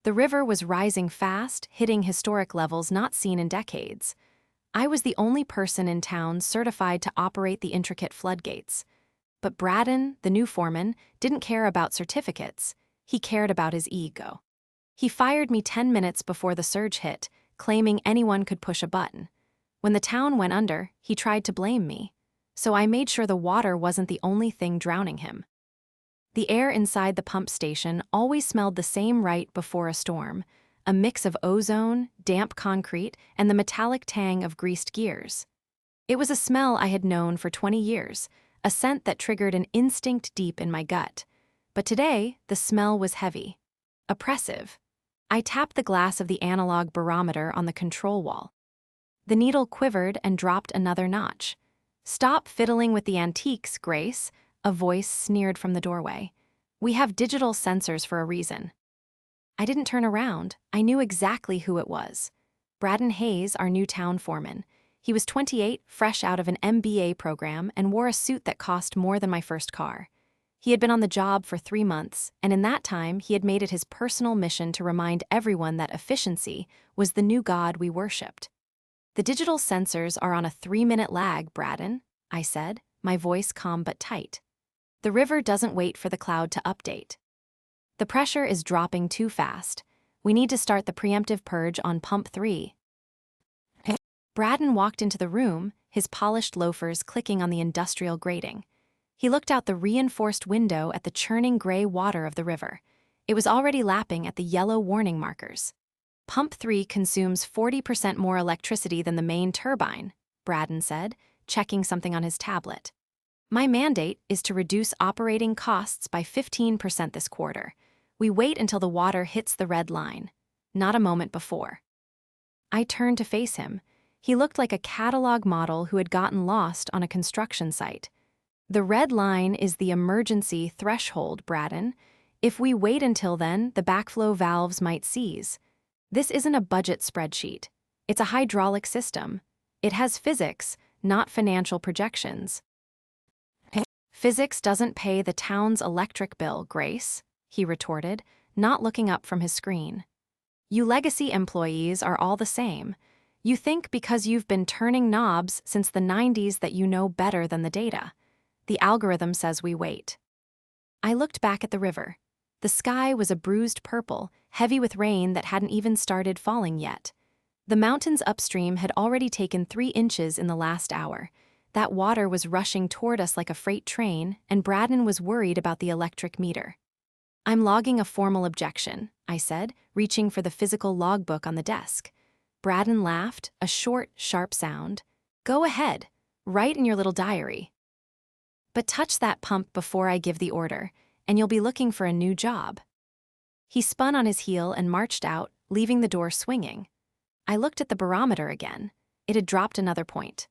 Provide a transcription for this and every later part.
The river was rising fast, hitting historic levels not seen in decades. I was the only person in town certified to operate the intricate floodgates. But Braden, the new foreman, didn't care about certificates. He cared about his ego. He fired me 10 minutes before the surge hit, claiming anyone could push a button. When the town went under, he tried to blame me. So I made sure the water wasn't the only thing drowning him. The air inside the pump station always smelled the same right before a storm, a mix of ozone, damp concrete, and the metallic tang of greased gears. It was a smell I had known for 20 years, a scent that triggered an instinct deep in my gut. But today, the smell was heavy, oppressive. I tapped the glass of the analog barometer on the control wall. The needle quivered and dropped another notch. "Stop fiddling with the antiques, Grace," a voice sneered from the doorway. "We have digital sensors for a reason." I didn't turn around. I knew exactly who it was. Braden Hayes, our new town foreman. He was 28, fresh out of an MBA program, and wore a suit that cost more than my first car. He had been on the job for 3 months, and in that time he had made it his personal mission to remind everyone that efficiency was the new god we worshipped. "The digital sensors are on a 3-minute lag, Braden," I said, my voice calm but tight. "The river doesn't wait for the cloud to update. The pressure is dropping too fast. We need to start the preemptive purge on pump 3. Braden walked into the room, his polished loafers clicking on the industrial grating. He looked out the reinforced window at the churning gray water of the river. It was already lapping at the yellow warning markers. "Pump 3 consumes 40% more electricity than the main turbine," Braden said, checking something on his tablet. "My mandate is to reduce operating costs by 15% this quarter. We wait until the water hits the red line, not a moment before." I turned to face him. He looked like a catalog model who had gotten lost on a construction site. "The red line is the emergency threshold, Braden. If we wait until then, the backflow valves might seize. This isn't a budget spreadsheet. It's a hydraulic system. It has physics, not financial projections." "Physics doesn't pay the town's electric bill, Grace," he retorted, not looking up from his screen. "You legacy employees are all the same. You think because you've been turning knobs since the 90s that you know better than the data. The algorithm says we wait." I looked back at the river. The sky was a bruised purple, heavy with rain that hadn't even started falling yet. The mountains upstream had already taken 3 inches in the last hour. That water was rushing toward us like a freight train, and Braden was worried about the electric meter. "I'm logging a formal objection," I said, reaching for the physical logbook on the desk. Braden laughed, a short, sharp sound. "Go ahead. Write in your little diary. But touch that pump before I give the order, and you'll be looking for a new job." He spun on his heel and marched out, leaving the door swinging. I looked at the barometer again. It had dropped another point.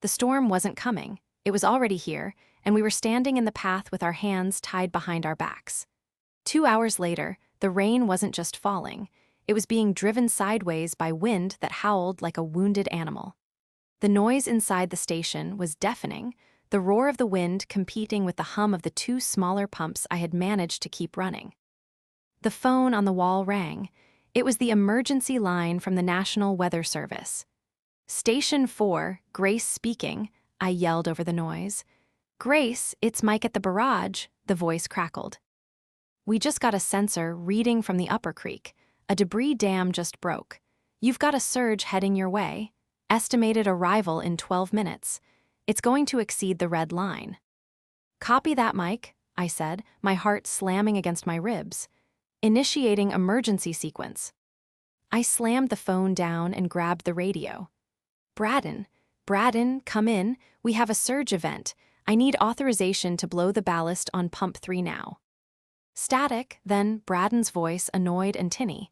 The storm wasn't coming. It was already here, and we were standing in the path with our hands tied behind our backs. 2 hours later, the rain wasn't just falling. It was being driven sideways by wind that howled like a wounded animal. The noise inside the station was deafening, the roar of the wind competing with the hum of the 2 smaller pumps I had managed to keep running. The phone on the wall rang. It was the emergency line from the National Weather Service. "Station 4, Grace speaking," I yelled over the noise. "Grace, it's Mike at the barrage," the voice crackled. "We just got a sensor reading from the upper creek. A debris dam just broke. You've got a surge heading your way. Estimated arrival in 12 minutes. It's going to exceed the red line." "Copy that, Mike," I said, my heart slamming against my ribs. "Initiating emergency sequence." I slammed the phone down and grabbed the radio. Braden, come in. We have a surge event. I need authorization to blow the ballast on pump 3 now." Static, then Braden's voice, annoyed and tinny.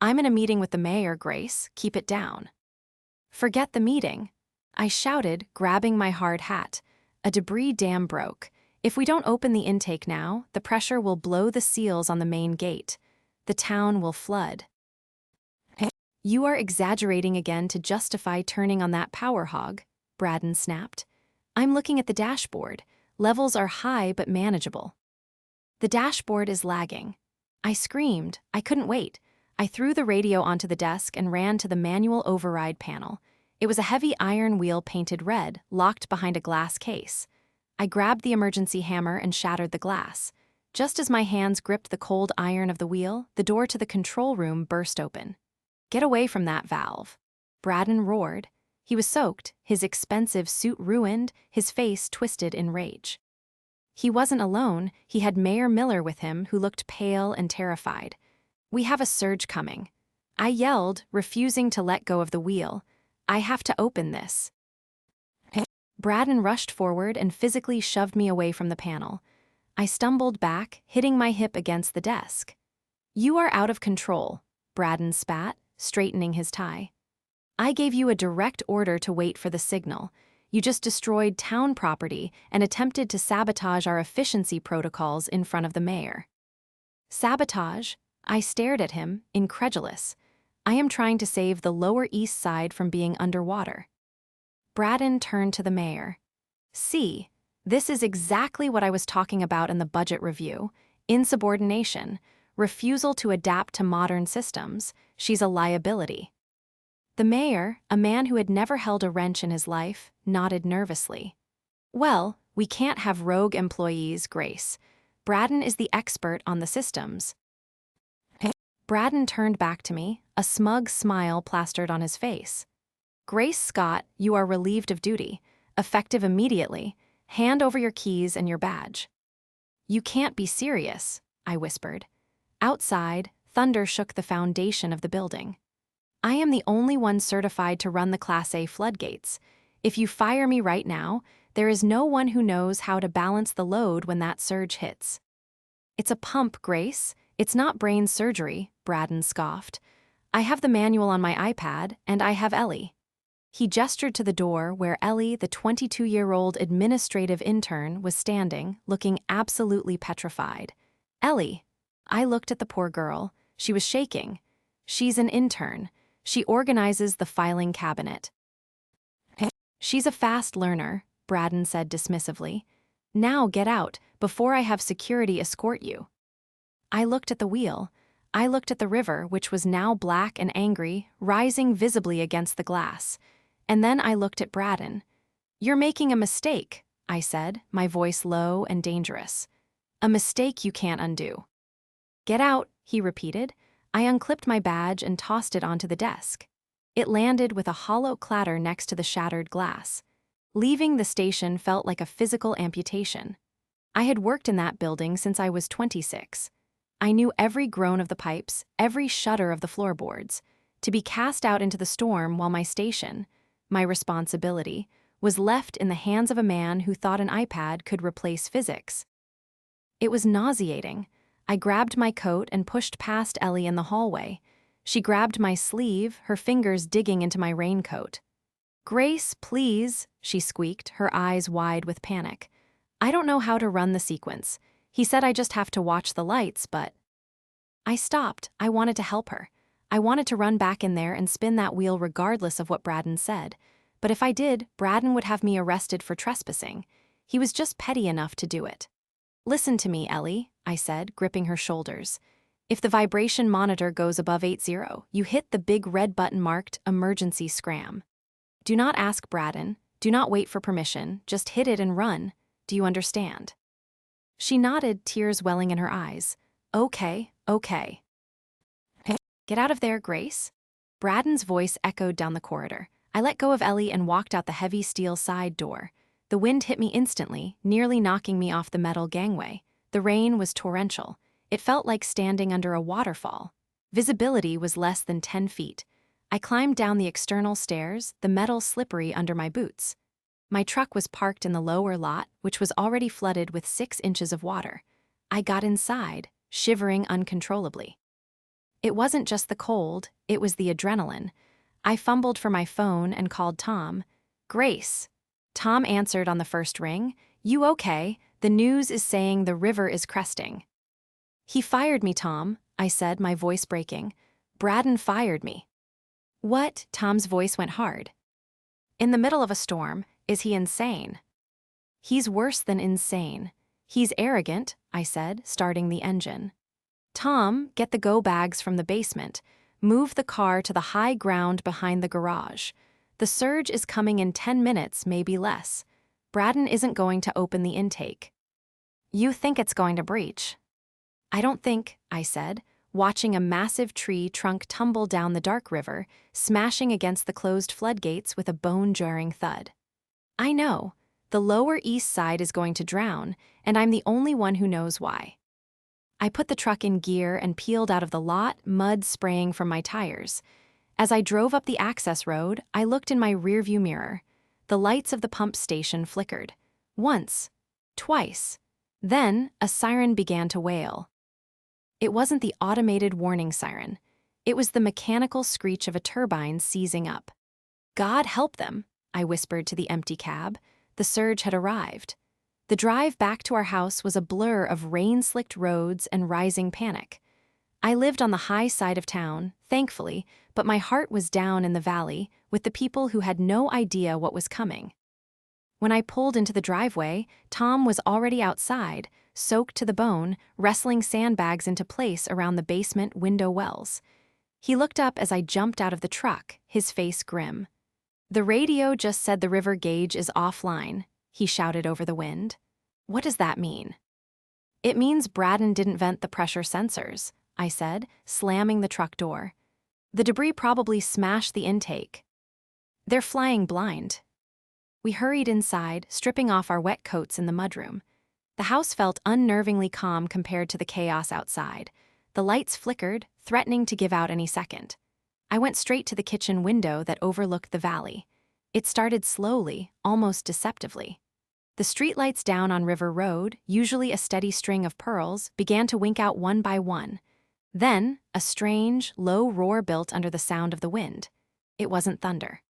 "I'm in a meeting with the mayor, Grace. Keep it down." "Forget the meeting," I shouted, grabbing my hard hat. "A debris dam broke. If we don't open the intake now, the pressure will blow the seals on the main gate. The town will flood." "You are exaggerating again to justify turning on that power hog," Braden snapped. "I'm looking at the dashboard. Levels are high but manageable." "The dashboard is lagging." I screamed. I couldn't wait. I threw the radio onto the desk and ran to the manual override panel. It was a heavy iron wheel painted red, locked behind a glass case. I grabbed the emergency hammer and shattered the glass. Just as my hands gripped the cold iron of the wheel, the door to the control room burst open. "Get away from that valve," Braden roared. He was soaked, his expensive suit ruined, his face twisted in rage. He wasn't alone, he had Mayor Miller with him, who looked pale and terrified. "We have a surge coming," I yelled, refusing to let go of the wheel. "I have to open this." Braden rushed forward and physically shoved me away from the panel. I stumbled back, hitting my hip against the desk. "You are out of control," Braden spat, straightening his tie. "I gave you a direct order to wait for the signal. You just destroyed town property and attempted to sabotage our efficiency protocols in front of the mayor." "Sabotage?" I stared at him, incredulous. "I am trying to save the Lower East Side from being underwater." Braden turned to the mayor. "See, this is exactly what I was talking about in the budget review. Insubordination, refusal to adapt to modern systems. She's a liability." The mayor, a man who had never held a wrench in his life, nodded nervously. "Well, we can't have rogue employees, Grace. Braden is the expert on the systems." Braden turned back to me, a smug smile plastered on his face. "Grace Scott, you are relieved of duty. Effective immediately. Hand over your keys and your badge." "You can't be serious," I whispered. Outside, thunder shook the foundation of the building. "I am the only one certified to run the Class A floodgates. If you fire me right now, there is no one who knows how to balance the load when that surge hits." "It's a pump, Grace. It's not brain surgery," Braden scoffed. "I have the manual on my iPad, and I have Ellie." He gestured to the door where Ellie, the 22-year-old administrative intern, was standing, looking absolutely petrified. "Ellie." I looked at the poor girl. She was shaking. "She's an intern. She organizes the filing cabinet." "She's a fast learner," Braden said dismissively. "Now get out, before I have security escort you." I looked at the wheel. I looked at the river, which was now black and angry, rising visibly against the glass. And then I looked at Braden. "You're making a mistake," I said, my voice low and dangerous. "A mistake you can't undo." "Get out," he repeated. I unclipped my badge and tossed it onto the desk. It landed with a hollow clatter next to the shattered glass. Leaving the station felt like a physical amputation. I had worked in that building since I was 26. I knew every groan of the pipes, every shudder of the floorboards. To be cast out into the storm while my station, my responsibility, was left in the hands of a man who thought an iPad could replace physics. It was nauseating. I grabbed my coat and pushed past Ellie in the hallway. She grabbed my sleeve, her fingers digging into my raincoat. "Grace, please," she squeaked, her eyes wide with panic. "I don't know how to run the sequence. He said I just have to watch the lights, but..." I stopped. I wanted to help her. I wanted to run back in there and spin that wheel regardless of what Braden said. But if I did, Braden would have me arrested for trespassing. He was just petty enough to do it. "Listen to me, Ellie," I said, gripping her shoulders. "If the vibration monitor goes above 80, you hit the big red button marked Emergency Scram. Do not ask Braden. Do not wait for permission. Just hit it and run. Do you understand?" She nodded, tears welling in her eyes. "Okay, okay." "Get out of there, Grace." Braden's voice echoed down the corridor. I let go of Ellie and walked out the heavy steel side door. The wind hit me instantly, nearly knocking me off the metal gangway. The rain was torrential. It felt like standing under a waterfall. Visibility was less than 10 feet. I climbed down the external stairs, the metal slippery under my boots. My truck was parked in the lower lot, which was already flooded with 6 inches of water. I got inside, shivering uncontrollably. It wasn't just the cold, it was the adrenaline. I fumbled for my phone and called Tom. "Grace." Tom answered on the first ring. "You okay? The news is saying the river is cresting." "He fired me, Tom," I said, my voice breaking. "Braden fired me." "What?" Tom's voice went hard. "In the middle of a storm. Is he insane?" "He's worse than insane. He's arrogant," I said, starting the engine. Tom, get the go bags from the basement. Move the car to the high ground behind the garage. The surge is coming in 10 minutes, maybe less. Braden isn't going to open the intake. You think it's going to breach? I don't think, I said, watching a massive tree trunk tumble down the dark river, smashing against the closed floodgates with a bone-jarring thud. I know, the Lower East Side is going to drown, and I'm the only one who knows why. I put the truck in gear and peeled out of the lot, mud spraying from my tires. As I drove up the access road, I looked in my rearview mirror. The lights of the pump station flickered. Once. Twice. Then, a siren began to wail. It wasn't the automated warning siren. It was the mechanical screech of a turbine seizing up. God help them, I whispered to the empty cab. The surge had arrived. The drive back to our house was a blur of rain-slicked roads and rising panic. I lived on the high side of town, thankfully, but my heart was down in the valley with the people who had no idea what was coming. When I pulled into the driveway, Tom was already outside, soaked to the bone, wrestling sandbags into place around the basement window wells. He looked up as I jumped out of the truck, his face grim. The radio just said the river gauge is offline, he shouted over the wind. What does that mean? It means Braden didn't vent the pressure sensors, I said, slamming the truck door. The debris probably smashed the intake. They're flying blind. We hurried inside, stripping off our wet coats in the mudroom. The house felt unnervingly calm compared to the chaos outside. The lights flickered, threatening to give out any second. I went straight to the kitchen window that overlooked the valley. It started slowly, almost deceptively. The streetlights down on River Road, usually a steady string of pearls, began to wink out one by one. Then, a strange, low roar built under the sound of the wind. It wasn't thunder.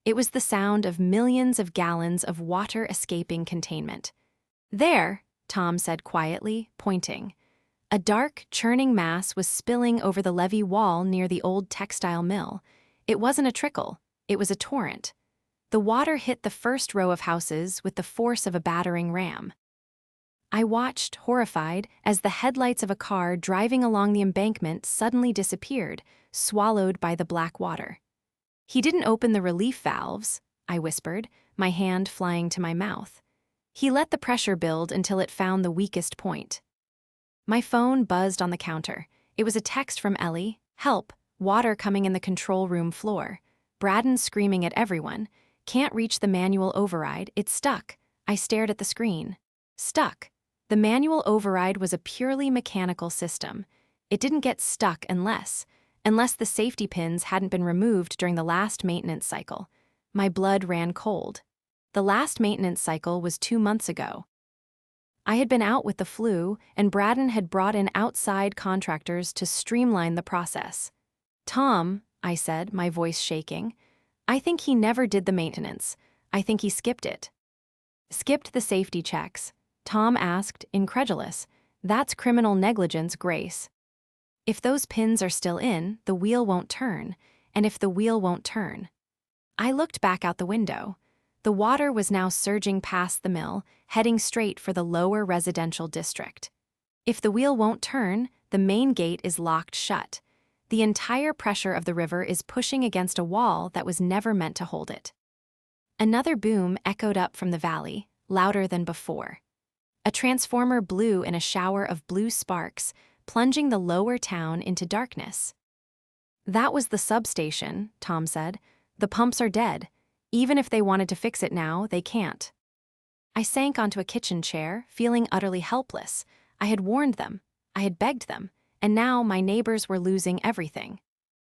It was the sound of millions of gallons of water escaping containment. There, Tom said quietly, pointing. A dark, churning mass was spilling over the levee wall near the old textile mill. It wasn't a trickle, it was a torrent. The water hit the first row of houses with the force of a battering ram. I watched, horrified, as the headlights of a car driving along the embankment suddenly disappeared, swallowed by the black water. He didn't open the relief valves, I whispered, my hand flying to my mouth. He let the pressure build until it found the weakest point. My phone buzzed on the counter. It was a text from Ellie. Help, water coming in the control room floor. Braden screaming at everyone. Can't reach the manual override, it's stuck. I stared at the screen. Stuck. The manual override was a purely mechanical system. It didn't get stuck unless the safety pins hadn't been removed during the last maintenance cycle. My blood ran cold. The last maintenance cycle was 2 months ago. I had been out with the flu, and Braden had brought in outside contractors to streamline the process. Tom, I said, my voice shaking, I think he never did the maintenance. I think he skipped it. Skipped the safety checks. Tom asked, incredulous. That's criminal negligence, Grace. If those pins are still in, the wheel won't turn, and if the wheel won't turn. I looked back out the window. The water was now surging past the mill, heading straight for the lower residential district. If the wheel won't turn, the main gate is locked shut. The entire pressure of the river is pushing against a wall that was never meant to hold it. Another boom echoed up from the valley, louder than before. A transformer blew in a shower of blue sparks, plunging the lower town into darkness. That was the substation, Tom said. The pumps are dead. Even if they wanted to fix it now, they can't. I sank onto a kitchen chair, feeling utterly helpless. I had warned them. I had begged them. And now my neighbors were losing everything.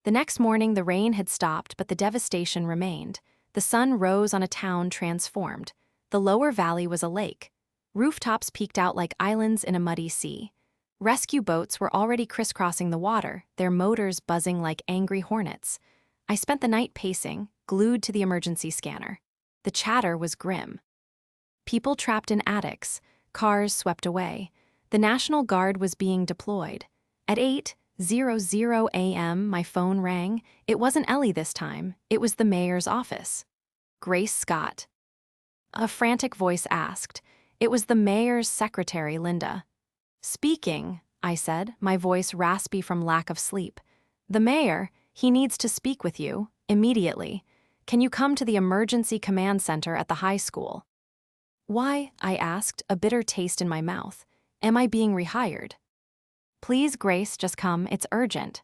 The next morning the rain had stopped, but the devastation remained. The sun rose on a town transformed. The lower valley was a lake. Rooftops peeked out like islands in a muddy sea. Rescue boats were already crisscrossing the water, their motors buzzing like angry hornets. I spent the night pacing, glued to the emergency scanner. The chatter was grim. People trapped in attics, cars swept away. The National Guard was being deployed. At 8:00 a.m., my phone rang. It wasn't Ellie this time. It was the mayor's office. Grace Scott. A frantic voice asked. It was the mayor's secretary, Linda. Speaking, I said, my voice raspy from lack of sleep. "The mayor, he needs to speak with you, immediately. Can you come to the emergency command center at the high school?" "Why?" I asked, a bitter taste in my mouth. "Am I being rehired?" "Please, Grace, just come, it's urgent."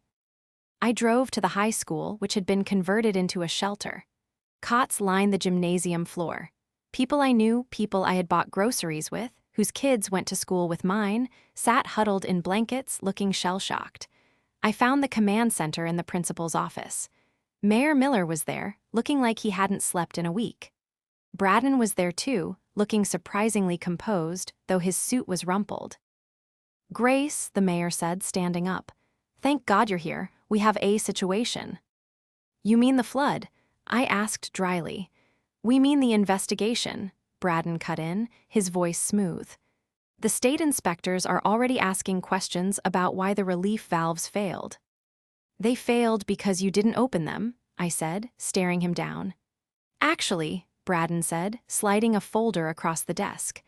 I drove to the high school, which had been converted into a shelter. Cots lined the gymnasium floor. People I knew, people I had bought groceries with, whose kids went to school with mine, sat huddled in blankets, looking shell-shocked. I found the command center in the principal's office. Mayor Miller was there, looking like he hadn't slept in a week. Braden was there too, looking surprisingly composed, though his suit was rumpled. "Grace," the mayor said, standing up. "Thank God you're here. We have a situation." "You mean the flood?" I asked dryly. "We mean the investigation," Braden cut in, his voice smooth. "The state inspectors are already asking questions about why the relief valves failed." "They failed because you didn't open them," I said, staring him down. "Actually," Braden said, sliding a folder across the desk.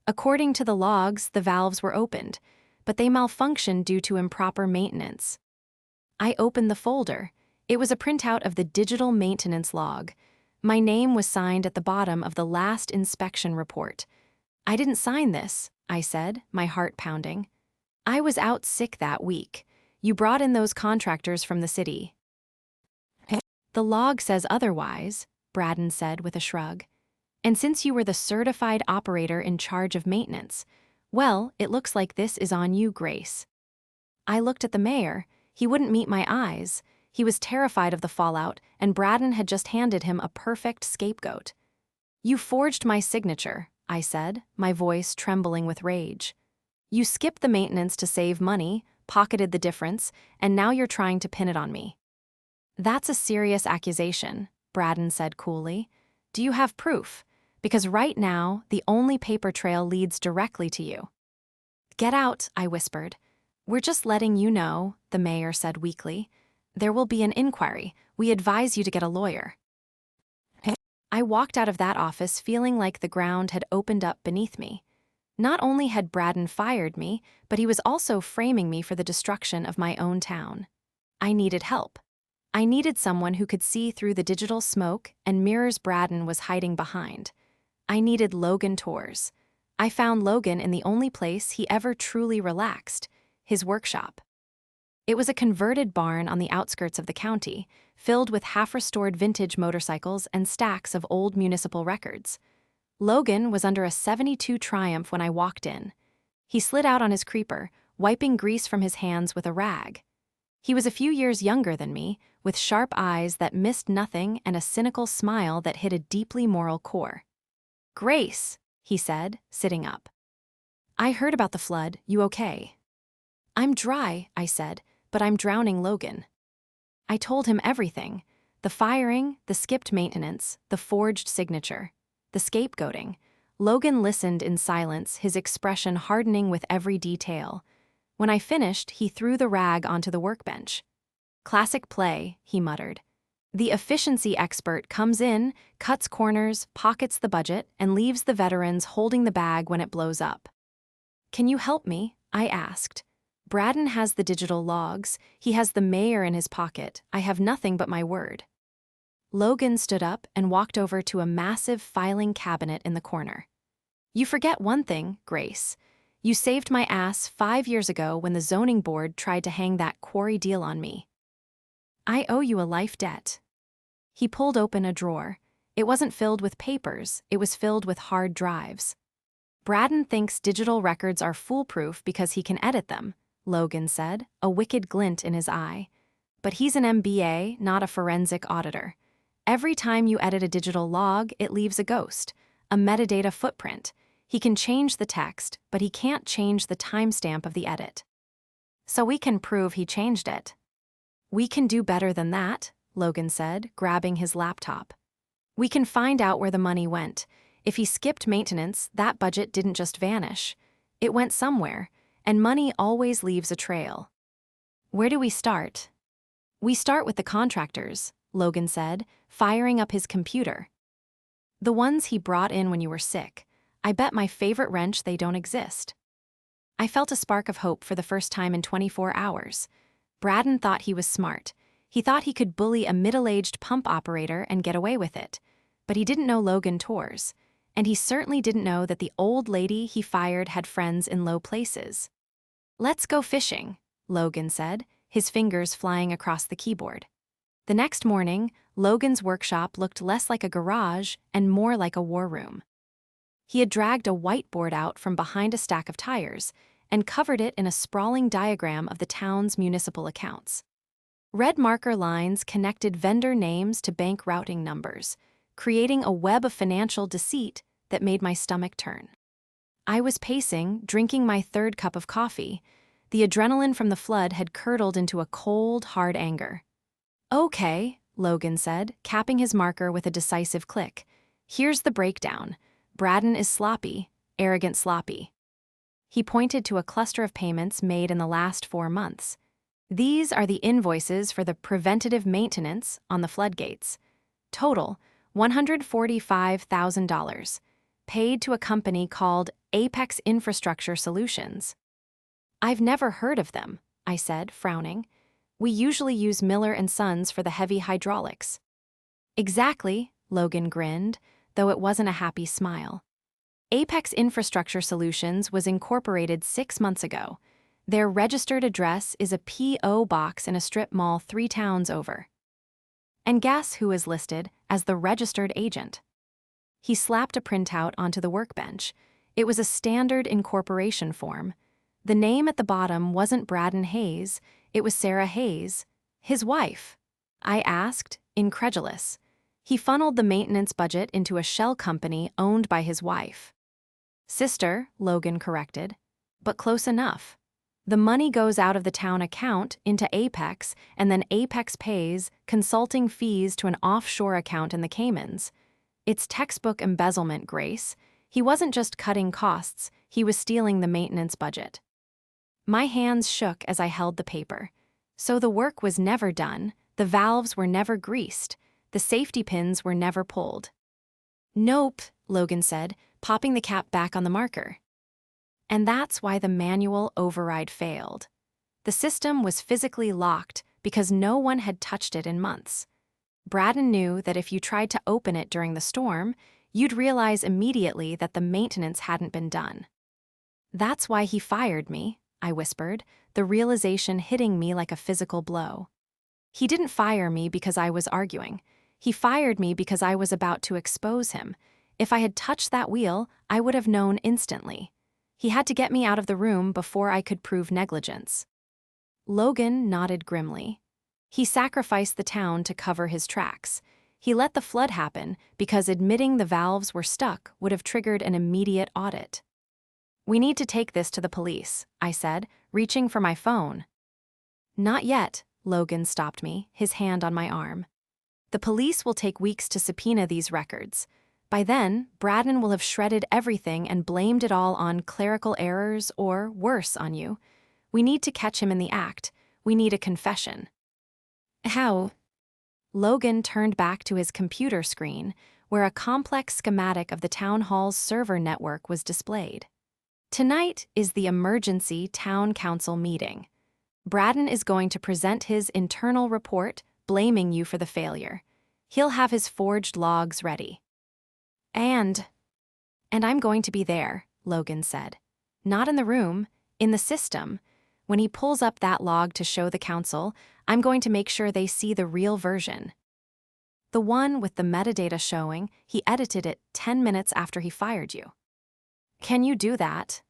"According to the logs, the valves were opened, but they malfunctioned due to improper maintenance." I opened the folder. It was a printout of the digital maintenance log. My name was signed at the bottom of the last inspection report. "I didn't sign this," I said, my heart pounding. "I was out sick that week. You brought in those contractors from the city." "The log says otherwise," Braden said with a shrug. "And since you were the certified operator in charge of maintenance, well, it looks like this is on you, Grace." I looked at the mayor. He wouldn't meet my eyes. He was terrified of the fallout, and Braden had just handed him a perfect scapegoat. "You forged my signature," I said, my voice trembling with rage. "You skipped the maintenance to save money, pocketed the difference, and now you're trying to pin it on me." "That's a serious accusation," Braden said coolly. "Do you have proof? Because right now, the only paper trail leads directly to you." "Get out," I whispered. "We're just letting you know," the mayor said weakly. "There will be an inquiry. We advise you to get a lawyer." I walked out of that office feeling like the ground had opened up beneath me. Not only had Braden fired me, but he was also framing me for the destruction of my own town. I needed help. I needed someone who could see through the digital smoke and mirrors Braden was hiding behind. I needed Logan Tours. I found Logan in the only place he ever truly relaxed, his workshop. It was a converted barn on the outskirts of the county, filled with half-restored vintage motorcycles and stacks of old municipal records. Logan was under a '72 Triumph when I walked in. He slid out on his creeper, wiping grease from his hands with a rag. He was a few years younger than me, with sharp eyes that missed nothing and a cynical smile that hid a deeply moral core. "Grace," he said, sitting up. "I heard about the flood. You okay?" "I'm dry," I said, "but I'm drowning Logan." I told him everything. The firing, the skipped maintenance, the forged signature, the scapegoating. Logan listened in silence, his expression hardening with every detail. When I finished, he threw the rag onto the workbench. "Classic play," he muttered. "The efficiency expert comes in, cuts corners, pockets the budget, and leaves the veterans holding the bag when it blows up." "Can you help me?" I asked. "Braden has the digital logs. He has the mayor in his pocket. I have nothing but my word." Logan stood up and walked over to a massive filing cabinet in the corner. "You forget one thing, Grace. You saved my ass 5 years ago when the zoning board tried to hang that quarry deal on me. I owe you a life debt." He pulled open a drawer. It wasn't filled with papers, it was filled with hard drives. "Braden thinks digital records are foolproof because he can edit them," Logan said, a wicked glint in his eye. "But he's an MBA, not a forensic auditor. Every time you edit a digital log, it leaves a ghost, a metadata footprint. He can change the text, but he can't change the timestamp of the edit." "So we can prove he changed it." "We can do better than that," Logan said, grabbing his laptop. "We can find out where the money went. If he skipped maintenance, that budget didn't just vanish. It went somewhere, and money always leaves a trail." "Where do we start?" "We start with the contractors," Logan said, firing up his computer. "The ones he brought in when you were sick. I bet my favorite wrench they don't exist." I felt a spark of hope for the first time in 24 hours. Braden thought he was smart. He thought he could bully a middle-aged pump operator and get away with it. But he didn't know Logan tours. And he certainly didn't know that the old lady he fired had friends in low places. "Let's go fishing," Logan said, his fingers flying across the keyboard. The next morning, Logan's workshop looked less like a garage and more like a war room. He had dragged a whiteboard out from behind a stack of tires and covered it in a sprawling diagram of the town's municipal accounts. Red marker lines connected vendor names to bank routing numbers, creating a web of financial deceit that made my stomach turn. I was pacing, drinking my third cup of coffee. The adrenaline from the flood had curdled into a cold, hard anger. "Okay," Logan said, capping his marker with a decisive click. "Here's the breakdown. Braden is sloppy, arrogant sloppy." He pointed to a cluster of payments made in the last 4 months. "These are the invoices for the preventative maintenance on the floodgates. Total, $145,000, paid to a company called Apex Infrastructure Solutions." "I've never heard of them," I said, frowning. "We usually use Miller & Sons for the heavy hydraulics." "Exactly," Logan grinned, though it wasn't a happy smile. Apex Infrastructure Solutions was incorporated 6 months ago. Their registered address is a P.O. box in a strip mall 3 towns over. And guess who is listed as the registered agent? He slapped a printout onto the workbench. It was a standard incorporation form. The name at the bottom wasn't Braden Hayes, it was Sarah Hayes, his wife. I asked, incredulous. He funneled the maintenance budget into a shell company owned by his wife. "Sister," Logan corrected, "but close enough. The money goes out of the town account into Apex, and then Apex pays consulting fees to an offshore account in the Caymans. It's textbook embezzlement, Grace. He wasn't just cutting costs, he was stealing the maintenance budget." My hands shook as I held the paper. So the work was never done, the valves were never greased, the safety pins were never pulled. "Nope," Logan said, popping the cap back on the marker. And that's why the manual override failed. The system was physically locked because no one had touched it in months. Braden knew that if you tried to open it during the storm, you'd realize immediately that the maintenance hadn't been done. "That's why he fired me," I whispered, the realization hitting me like a physical blow. "He didn't fire me because I was arguing. He fired me because I was about to expose him. If I had touched that wheel, I would have known instantly. He had to get me out of the room before I could prove negligence." Logan nodded grimly. He sacrificed the town to cover his tracks. He let the flood happen because admitting the valves were stuck would have triggered an immediate audit. "We need to take this to the police," I said, reaching for my phone. "Not yet," Logan stopped me, his hand on my arm. "The police will take weeks to subpoena these records. By then, Braden will have shredded everything and blamed it all on clerical errors or, worse, on you. We need to catch him in the act. We need a confession." "How?" Logan turned back to his computer screen, where a complex schematic of the town hall's server network was displayed. "Tonight is the emergency town council meeting. Braden is going to present his internal report blaming you for the failure. He'll have his forged logs ready. And I'm going to be there," Logan said. "Not in the room, in the system. When he pulls up that log to show the council, I'm going to make sure they see the real version. The one with the metadata showing he edited it 10 minutes after he fired you." "Can you do that?"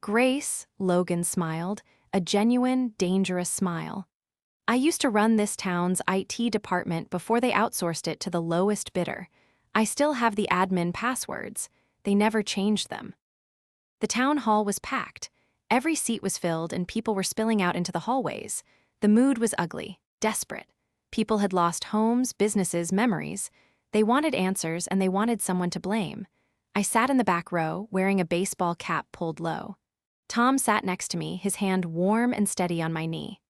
"Grace," Logan smiled, a genuine, dangerous smile. "I used to run this town's IT department before they outsourced it to the lowest bidder. I still have the admin passwords. They never changed them." The town hall was packed. Every seat was filled and people were spilling out into the hallways. The mood was ugly, desperate. People had lost homes, businesses, memories. They wanted answers and they wanted someone to blame. I sat in the back row, wearing a baseball cap pulled low. Tom sat next to me, his hand warm and steady on my knee.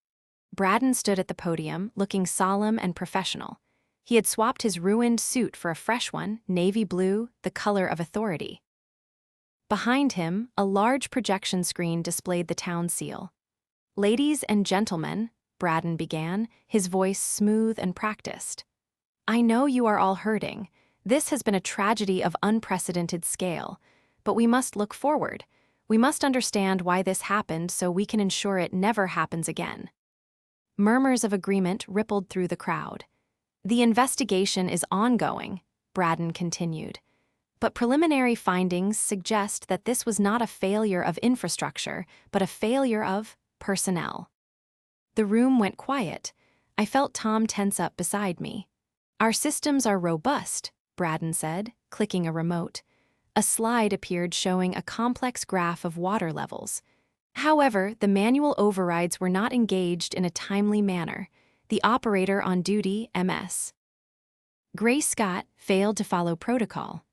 Braden stood at the podium, looking solemn and professional. He had swapped his ruined suit for a fresh one, navy blue, the color of authority. Behind him, a large projection screen displayed the town seal. "Ladies and gentlemen," Braden began, his voice smooth and practiced. "I know you are all hurting. This has been a tragedy of unprecedented scale. But we must look forward. We must understand why this happened so we can ensure it never happens again." Murmurs of agreement rippled through the crowd. "The investigation is ongoing," Braden continued. "But preliminary findings suggest that this was not a failure of infrastructure, but a failure of personnel." The room went quiet. I felt Tom tense up beside me. "Our systems are robust," Braden said, clicking a remote. A slide appeared showing a complex graph of water levels. However, the manual overrides were not engaged in a timely manner. The operator on duty, MS. Grace Scott, failed to follow protocol.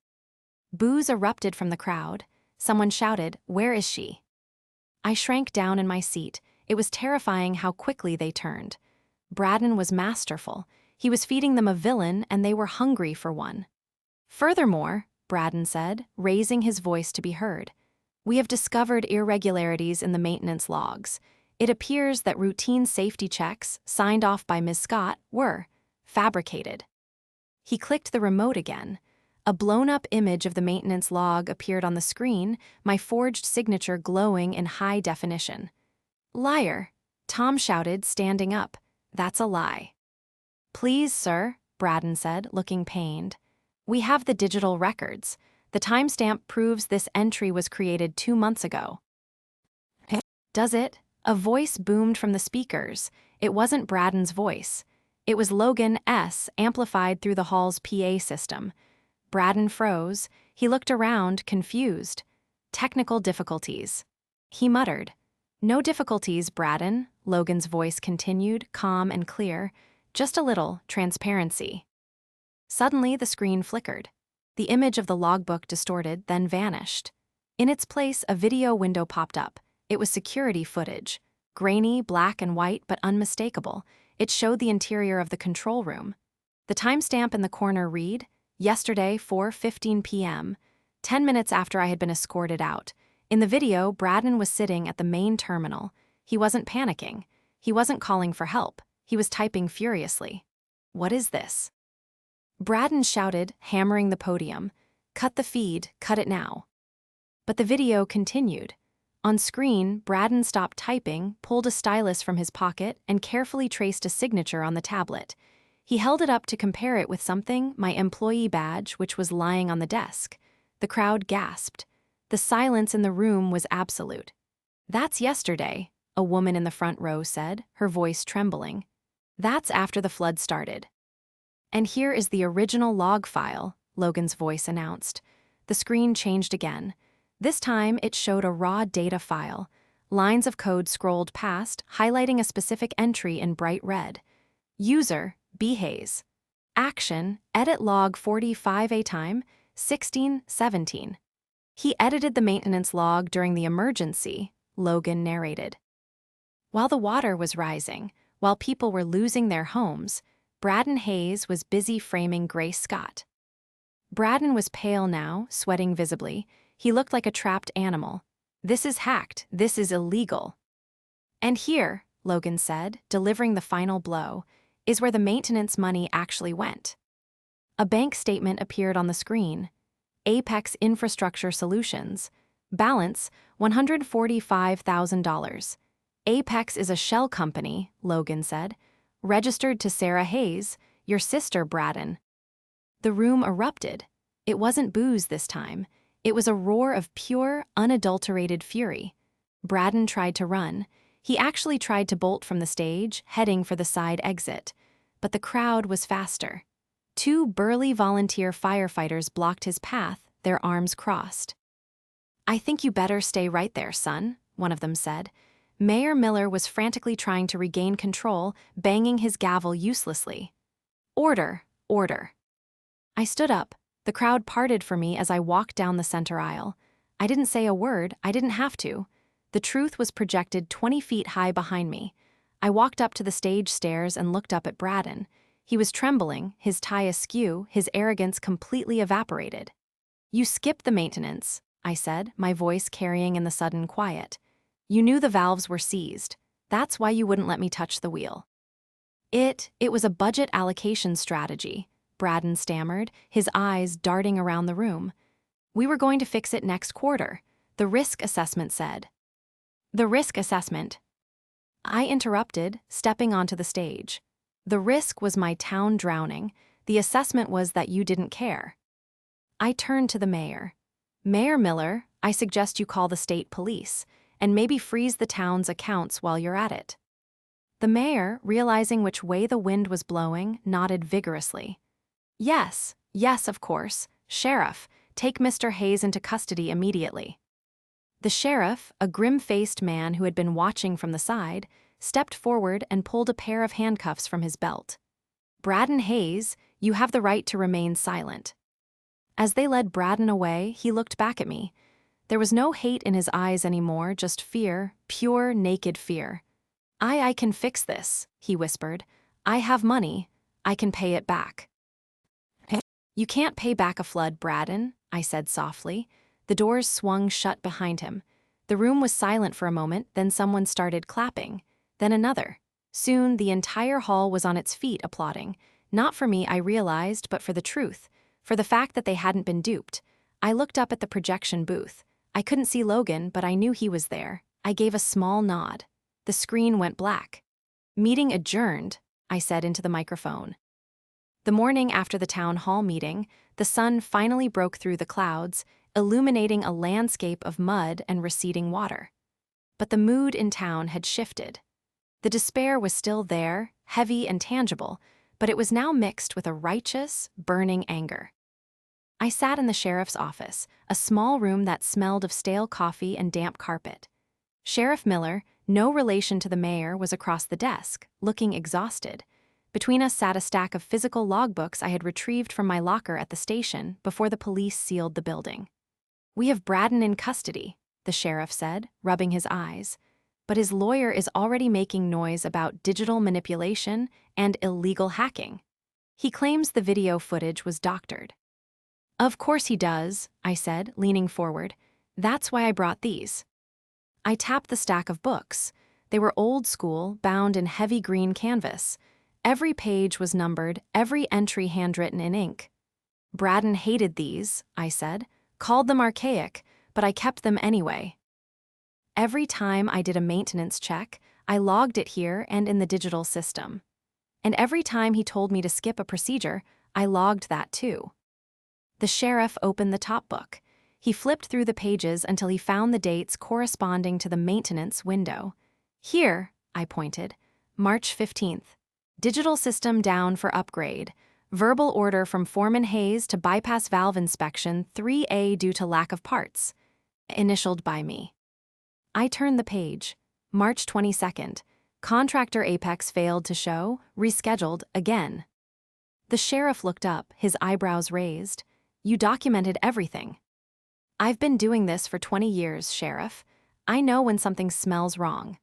Boos erupted from the crowd. Someone shouted, "Where is she?" I shrank down in my seat. It was terrifying how quickly they turned. Braden was masterful. He was feeding them a villain, and they were hungry for one. "Furthermore," Braden said, raising his voice to be heard, "we have discovered irregularities in the maintenance logs. It appears that routine safety checks, signed off by Ms. Scott, were fabricated." He clicked the remote again. A blown-up image of the maintenance log appeared on the screen, my forged signature glowing in high definition. "Liar," Tom shouted, standing up. "That's a lie." "Please, sir," Braden said, looking pained. "We have the digital records. The timestamp proves this entry was created 2 months ago." "Does it?" A voice boomed from the speakers. It wasn't Braden's voice. It was Logan S., amplified through the hall's PA system. Braden froze. He looked around, confused. "Technical difficulties." He muttered. "No difficulties, Braden," Logan's voice continued, calm and clear. "Just a little transparency." Suddenly, the screen flickered. The image of the logbook distorted, then vanished. In its place, a video window popped up. It was security footage. Grainy, black and white, but unmistakable. It showed the interior of the control room. The timestamp in the corner read, "Yesterday, 4:15 p.m., 10 minutes after I had been escorted out." In the video, Braden was sitting at the main terminal. He wasn't panicking. He wasn't calling for help. He was typing furiously. "What is this?" Braden shouted, hammering the podium. "Cut the feed, cut it now." But the video continued. On screen, Braden stopped typing, pulled a stylus from his pocket, and carefully traced a signature on the tablet. He held it up to compare it with something, my employee badge, which was lying on the desk. The crowd gasped. The silence in the room was absolute. "That's yesterday," a woman in the front row said, her voice trembling. "That's after the flood started." "And here is the original log file," Logan's voice announced. The screen changed again. This time, it showed a raw data file. Lines of code scrolled past, highlighting a specific entry in bright red. User, B. Hayes. Action, edit log 45A time, 16:17. "He edited the maintenance log during the emergency," Logan narrated. While the water was rising, while people were losing their homes, Braden Hayes was busy framing Grace Scott. Braden was pale now, sweating visibly. He looked like a trapped animal. "This is hacked. This is illegal." "And here," Logan said, delivering the final blow, "is where the maintenance money actually went." A bank statement appeared on the screen. Apex Infrastructure Solutions. Balance, $145,000. "Apex is a shell company," Logan said. "Registered to Sarah Hayes, your sister, Braden." The room erupted. It wasn't booze this time. It was a roar of pure, unadulterated fury. Braden tried to run. He actually tried to bolt from the stage, heading for the side exit. But the crowd was faster. 2 burly volunteer firefighters blocked his path, their arms crossed. "I think you better stay right there, son," one of them said. Mayor Miller was frantically trying to regain control, banging his gavel uselessly. "Order, order." I stood up. The crowd parted for me as I walked down the center aisle. I didn't say a word. I didn't have to. The truth was projected 20 feet high behind me. I walked up to the stage stairs and looked up at Braden. He was trembling, his tie askew, his arrogance completely evaporated. "You skipped the maintenance," I said, my voice carrying in the sudden quiet. You knew the valves were seized. That's why you wouldn't let me touch the wheel. It was a budget allocation strategy, Braden stammered, his eyes darting around the room. We were going to fix it next quarter, the risk assessment said. The risk assessment? I interrupted, stepping onto the stage. The risk was my town drowning. The assessment was that you didn't care. I turned to the mayor. Mayor Miller, I suggest you call the state police, and maybe freeze the town's accounts while you're at it. The mayor, realizing which way the wind was blowing, nodded vigorously. Yes, of course. Sheriff, take Mr. Hayes into custody immediately. The sheriff, a grim-faced man who had been watching from the side, stepped forward and pulled a pair of handcuffs from his belt. Braden Hayes, you have the right to remain silent. As they led Braden away, he looked back at me. There was no hate in his eyes anymore, just fear, pure, naked fear. I can fix this, he whispered. I have money. I can pay it back. You can't pay back a flood, Braden, I said softly. The doors swung shut behind him. The room was silent for a moment, then someone started clapping. Then another. Soon, the entire hall was on its feet applauding. Not for me, I realized, but for the truth. For the fact that they hadn't been duped. I looked up at the projection booth. I couldn't see Logan, but I knew he was there. I gave a small nod. The screen went black. Meeting adjourned, I said into the microphone. The morning after the town hall meeting, the sun finally broke through the clouds, illuminating a landscape of mud and receding water. But the mood in town had shifted. The despair was still there, heavy and tangible, but it was now mixed with a righteous, burning anger. I sat in the sheriff's office, a small room that smelled of stale coffee and damp carpet. Sheriff Miller, no relation to the mayor, was across the desk, looking exhausted. Between us sat a stack of physical logbooks I had retrieved from my locker at the station before the police sealed the building. We have Braden in custody, the sheriff said, rubbing his eyes. But his lawyer is already making noise about digital manipulation and illegal hacking. He claims the video footage was doctored. Of course he does, I said, leaning forward. That's why I brought these. I tapped the stack of books. They were old school, bound in heavy green canvas. Every page was numbered, every entry handwritten in ink. Braden hated these, I said, called them archaic, but I kept them anyway. Every time I did a maintenance check, I logged it here and in the digital system. And every time he told me to skip a procedure, I logged that too. The sheriff opened the top book. He flipped through the pages until he found the dates corresponding to the maintenance window. Here, I pointed, March 15th. Digital system down for upgrade. Verbal order from Foreman Hayes to bypass valve inspection 3A due to lack of parts. Initialed by me. I turned the page. March 22nd. Contractor Apex failed to show, rescheduled again. The sheriff looked up, his eyebrows raised. You documented everything. I've been doing this for 20 years, Sheriff. I know when something smells wrong.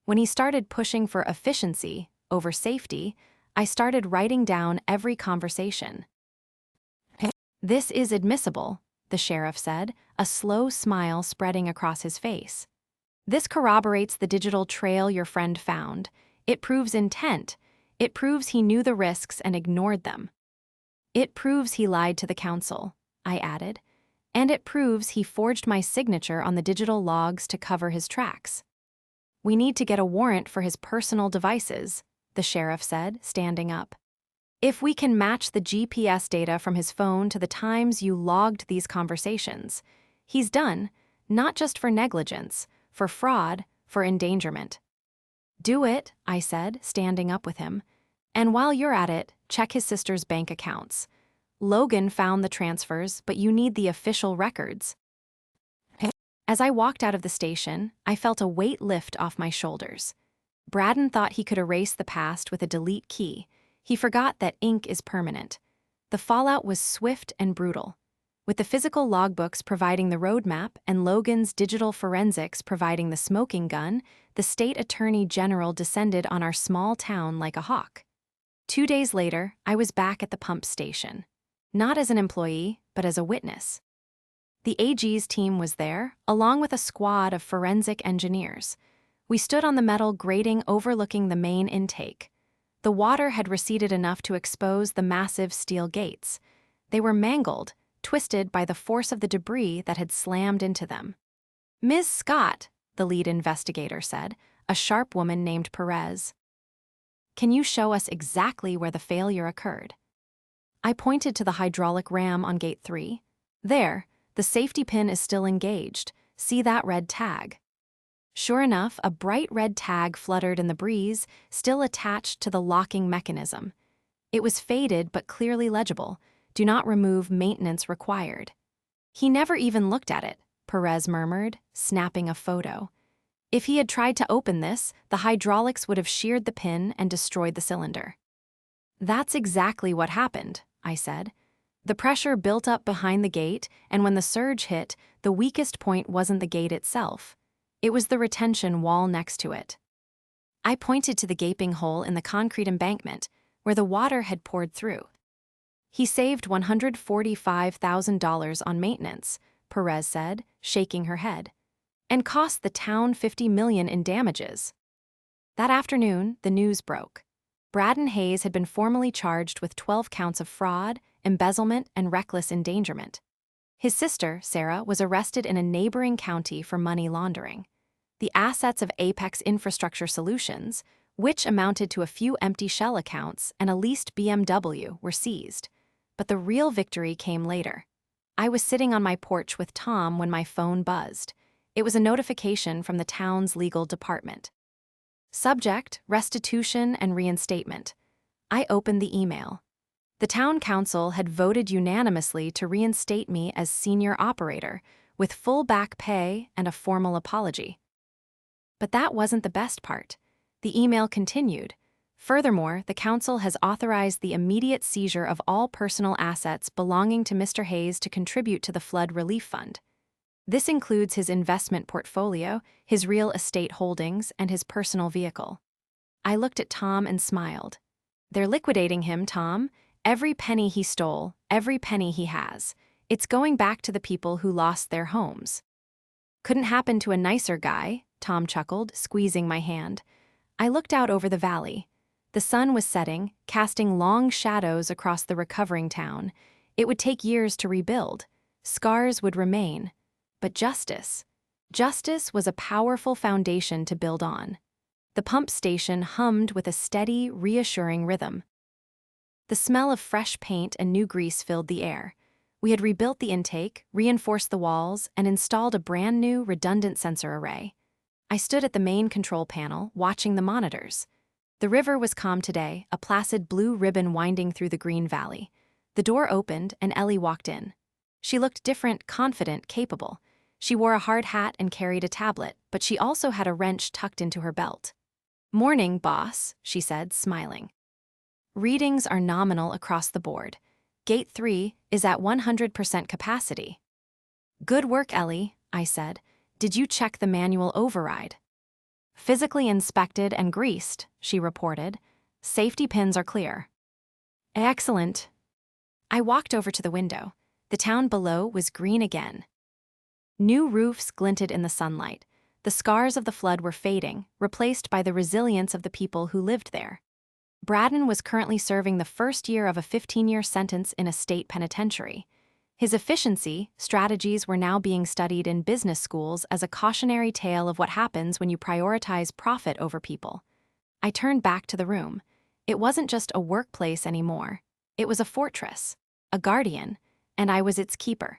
When he started pushing for efficiency over safety, I started writing down every conversation. This is admissible, the sheriff said, a slow smile spreading across his face. This corroborates the digital trail your friend found. It proves intent. It proves he knew the risks and ignored them. It proves he lied to the council, I added. And it proves he forged my signature on the digital logs to cover his tracks. We need to get a warrant for his personal devices, the sheriff said, standing up. If we can match the GPS data from his phone to the times you logged these conversations, he's done, not just for negligence, for fraud, for endangerment. Do it, I said, standing up with him. And while you're at it, check his sister's bank accounts. Logan found the transfers, but you need the official records. As I walked out of the station, I felt a weight lift off my shoulders. Braden thought he could erase the past with a delete key. He forgot that ink is permanent. The fallout was swift and brutal. With the physical logbooks providing the roadmap and Logan's digital forensics providing the smoking gun, the state attorney general descended on our small town like a hawk. 2 days later, I was back at the pump station. Not as an employee, but as a witness. The AG's team was there, along with a squad of forensic engineers. We stood on the metal grating overlooking the main intake. The water had receded enough to expose the massive steel gates. They were mangled, twisted by the force of the debris that had slammed into them. "Ms. Scott," the lead investigator said, a sharp woman named Perez. "Can you show us exactly where the failure occurred?" I pointed to the hydraulic ram on gate 3. "There, the safety pin is still engaged. See that red tag?" Sure enough, a bright red tag fluttered in the breeze, still attached to the locking mechanism. It was faded but clearly legible. "Do not remove, maintenance required." "He never even looked at it," Perez murmured, snapping a photo. "If he had tried to open this, the hydraulics would have sheared the pin and destroyed the cylinder." "That's exactly what happened," I said. "The pressure built up behind the gate, and when the surge hit, the weakest point wasn't the gate itself. It was the retention wall next to it." I pointed to the gaping hole in the concrete embankment, where the water had poured through. "He saved $145,000 on maintenance," Perez said, shaking her head, "and cost the town $50 million in damages." That afternoon, the news broke. Braden Hayes had been formally charged with 12 counts of fraud, embezzlement, and reckless endangerment. His sister, Sarah, was arrested in a neighboring county for money laundering. The assets of Apex Infrastructure Solutions, which amounted to a few empty shell accounts and a leased BMW, were seized. But the real victory came later. I was sitting on my porch with Tom when my phone buzzed. It was a notification from the town's legal department. Subject: restitution and reinstatement. I opened the email. The town council had voted unanimously to reinstate me as senior operator, with full back pay and a formal apology. But that wasn't the best part. The email continued. "Furthermore, the council has authorized the immediate seizure of all personal assets belonging to Mr. Hayes to contribute to the flood relief fund. This includes his investment portfolio, his real estate holdings, and his personal vehicle." I looked at Tom and smiled. "They're liquidating him, Tom. Every penny he stole, every penny he has. It's going back to the people who lost their homes." "Couldn't happen to a nicer guy," Tom chuckled, squeezing my hand. I looked out over the valley. The sun was setting, casting long shadows across the recovering town. It would take years to rebuild. Scars would remain. But justice was a powerful foundation to build on. The pump station hummed with a steady, reassuring rhythm. The smell of fresh paint and new grease filled the air. We had rebuilt the intake, reinforced the walls, and installed a brand new, redundant sensor array. I stood at the main control panel, watching the monitors. The river was calm today, a placid blue ribbon winding through the green valley. The door opened, and Ellie walked in. She looked different, confident, capable. She wore a hard hat and carried a tablet, but she also had a wrench tucked into her belt. "Morning, boss," she said, smiling. "Readings are nominal across the board. Gate 3 is at 100% capacity." "Good work, Ellie," I said. "Did you check the manual override?" "Physically inspected and greased," she reported. "Safety pins are clear." "Excellent." I walked over to the window. The town below was green again. New roofs glinted in the sunlight. The scars of the flood were fading, replaced by the resilience of the people who lived there. Braden was currently serving the first year of a 15-year sentence in a state penitentiary. His efficiency strategies were now being studied in business schools as a cautionary tale of what happens when you prioritize profit over people. I turned back to the room. It wasn't just a workplace anymore. It was a fortress, a guardian, and I was its keeper.